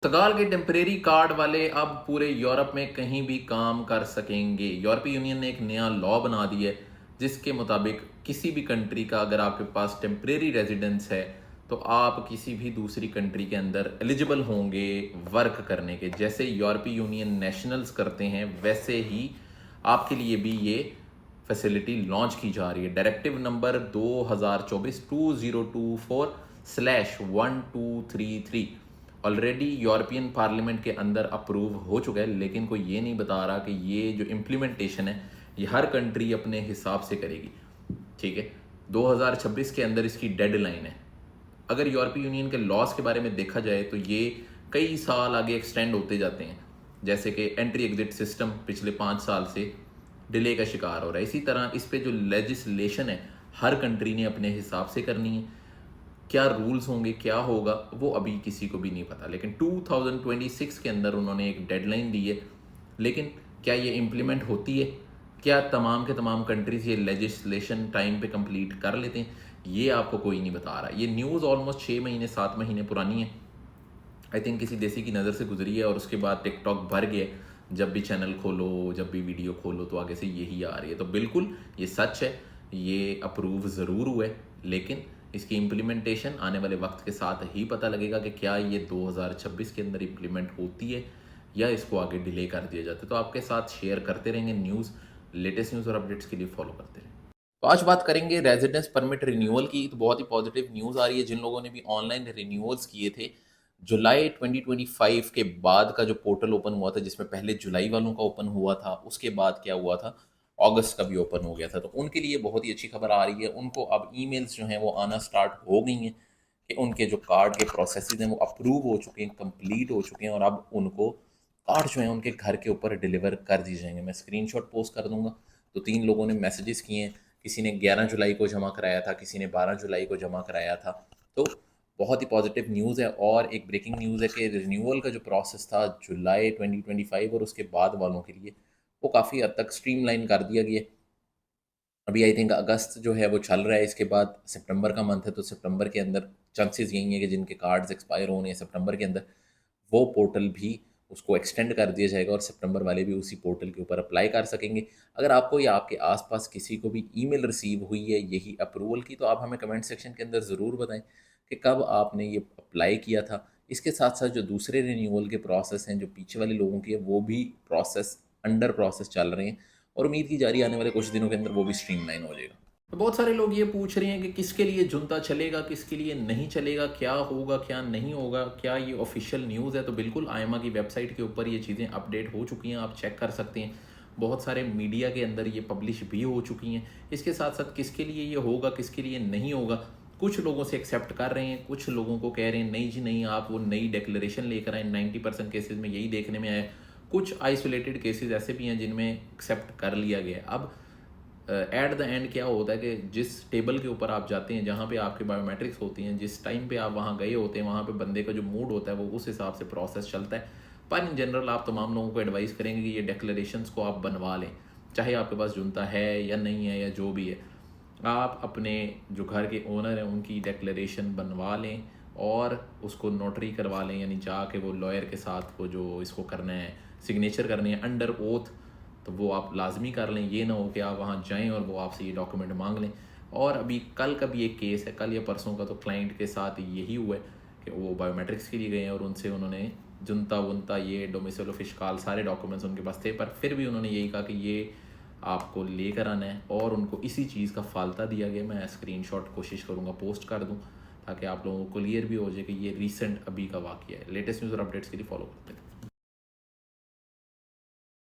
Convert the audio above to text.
पुर्तगाल के temporary card वाले अब पूरे यूरोप में कहीं भी काम कर सकेंगे। यूरोपीय यूनियन ने एक नया लॉ बना दिया है जिसके मुताबिक किसी भी कंट्री का अगर आपके पास टेम्परेरी रेजिडेंस है तो आप किसी भी दूसरी कंट्री के अंदर एलिजिबल होंगे वर्क करने के। जैसे यूरोपीय यूनियन नेशनल्स करते हैं वैसे ही आपके लिए भी ये फैसिलिटी लॉन्च की जा रही है। Directive number 2024/204/1233 already European parliament के अंदर अप्रूव हो चुका है, लेकिन कोई ये नहीं बता रहा कि ये जो इम्प्लीमेंटेशन है ये हर कंट्री अपने हिसाब से करेगी। ठीक है, 2026 के अंदर इसकी डेडलाइन है। अगर यूरोपीय यूनियन के लॉस के बारे में देखा जाए तो ये कई साल आगे एक्सटेंड होते जाते हैं। जैसे कि एंट्री एग्जिट सिस्टम पिछले 5 साल से डिले का शिकार हो रहा है। इसी तरह इस पे जो लेजिस्लेशन है हर कंट्री ने अपने हिसाब से करनी है। क्या रूल्स होंगे, क्या होगा, वो अभी किसी को भी नहीं पता। लेकिन 2026 के अंदर उन्होंने एक डेडलाइन दी है। लेकिन क्या ये इम्प्लीमेंट होती है? क्या तमाम के तमाम कंट्रीज ये लेजिस्लेशन टाइम पे कंप्लीट कर लेते हैं? ये आपको कोई नहीं बता रहा। ये न्यूज़ ऑलमोस्ट 6 महीने 7 महीने पुरानी है। आई थिंक किसी देसी की नज़र से गुजरी है और उसके बाद टिकटॉक भर गया। जब भी चैनल खोलो, जब भी वीडियो खोलो तो आगे से यही आ रही है। तो बिल्कुल ये सच है, ये अप्रूव ज़रूर हुआ है, लेकिन इसकी इम्प्लीमेंटेशन आने वाले वक्त के साथ ही पता लगेगा कि क्या ये 2026 के अंदर इम्प्लीमेंट होती है या इसको आगे डिले कर दिया जाता है। तो आपके साथ शेयर करते रहेंगे न्यूज़, लेटेस्ट न्यूज़ और अपडेट्स के लिए फॉलो करते रहें। तो आज बात करेंगे रेजिडेंस परमिट रिन्यूअल की। तो बहुत ही पॉजिटिव न्यूज़ आ रही है जिन लोगों ने भी ऑनलाइन रिन्यूअल्स किए थे। जुलाई 2025 के बाद का जो पोर्टल ओपन हुआ था, जिसमें पहले जुलाई वालों का ओपन हुआ था, उसके बाद क्या हुआ था, अगस्त का भी ओपन हो गया था। तो उनके लिए बहुत ही अच्छी खबर आ रही है। उनको अब ईमेल्स जो हैं वो आना स्टार्ट हो गई हैं कि उनके जो कार्ड के प्रोसेसेस हैं वो अप्रूव हो चुके हैं, कंप्लीट हो चुके हैं और अब उनको कार्ड जो हैं उनके घर के ऊपर डिलीवर कर दिए जाएंगे। मैं स्क्रीनशॉट पोस्ट कर दूंगा। तो 3 लोगों ने मैसेजेस किए हैं। किसी ने 11 जुलाई को जमा कराया था, किसी ने 12 जुलाई को जमा कराया था। तो बहुत ही पॉजिटिव न्यूज़ है। और एक ब्रेकिंग न्यूज़ है कि रिन्यूअल का जो प्रोसेस था जुलाई 2025 और उसके बाद वालों के लिए वो काफ़ी हद तक स्ट्रीमलाइन कर दिया गया। अभी आई थिंक अगस्त जो है वो चल रहा है, इसके बाद सितंबर का मंथ है। तो सितंबर के अंदर चांसेस यही है कि जिनके कार्ड्स एक्सपायर होने हैं सितंबर के अंदर, वो पोर्टल भी उसको एक्सटेंड कर दिया जाएगा और सितंबर वाले भी उसी पोर्टल के ऊपर अप्लाई कर सकेंगे। अगर आपको या आपके आसपास किसी को भी ईमेल रिसीव हुई है यही अप्रूवल की, तो आप हमें कमेंट सेक्शन के अंदर ज़रूर बताएं कि कब आपने ये अप्लाई किया था। इसके साथ साथ जो दूसरे रिन्यूअल के प्रोसेस हैं जो पीछे वाले लोगों के, वो भी प्रोसेस अंडर प्रोसेस चल रहे हैं और उम्मीद की जा रही है आने वाले कुछ दिनों के अंदर वो भी स्ट्रीमलाइन हो जाएगा। तो बहुत सारे लोग ये पूछ रहे हैं कि किसके लिए जुनता चलेगा, किसके लिए नहीं चलेगा, क्या होगा क्या नहीं होगा, क्या ये ऑफिशियल न्यूज़ है। तो बिल्कुल आयमा की वेबसाइट के ऊपर ये चीज़ें अपडेट हो चुकी हैं, आप चेक कर सकते हैं। बहुत सारे मीडिया के अंदर ये पब्लिश भी हो चुकी हैं। इसके साथ साथ किसके लिए ये होगा, किसके लिए नहीं होगा, कुछ लोगों से एक्सेप्ट कर रहे हैं, कुछ लोगों को कह रहे हैं नहीं जी नहीं, आप वो नई डिक्लेरेशन लेकर आए। 90% केसेस में यही देखने में आया। कुछ आइसोलेटेड केसेस ऐसे भी हैं जिनमें एक्सेप्ट कर लिया गया। अब एट द एंड क्या होता है कि जिस टेबल के ऊपर आप जाते हैं, जहाँ पे आपके बायोमेट्रिक्स होती हैं, जिस टाइम पे आप वहाँ गए होते हैं, वहाँ पे बंदे का जो मूड होता है वो उस हिसाब से प्रोसेस चलता है। पर इन जनरल आप तमाम लोगों को एडवाइस करेंगे कि ये डिक्लेरेशंस को आप बनवा लें, चाहे आपके पास जुनता है या नहीं है या जो भी है। आप अपने जो घर के ओनर हैं उनकी डिक्लेरेशन बनवा लें और उसको नोटरी करवा लें, यानी जाके वो लॉयर के साथ वो जो इसको करना है, सिग्नेचर करने हैं अंडर ओथ, तो वो आप लाजमी कर लें। ये ना हो कि आप वहाँ जाएं और वो आपसे ये डॉक्यूमेंट मांग लें। और अभी कल का भी एक केस है, कल या परसों का, तो क्लाइंट के साथ यही हुआ है कि वो बायोमेट्रिक्स के लिए गए हैं और उनसे उन्होंने जुनता वुनता ये डोमिसाइल फिस्काल सारे डॉक्यूमेंट्स उनके पास थे, पर फिर भी उन्होंने यही कहा कि ये आपको लेकर आना है और उनको इसी चीज़ का फालता दिया गया। मैं स्क्रीनशॉट कोशिश करूँगा पोस्ट कर दूँ ताकि आप लोगों को क्लियर भी हो जाए कि ये रीसेंट अभी का वाक़या है। लेटेस्ट न्यूज़ और अपडेट्स के लिए फॉलो करते हैं।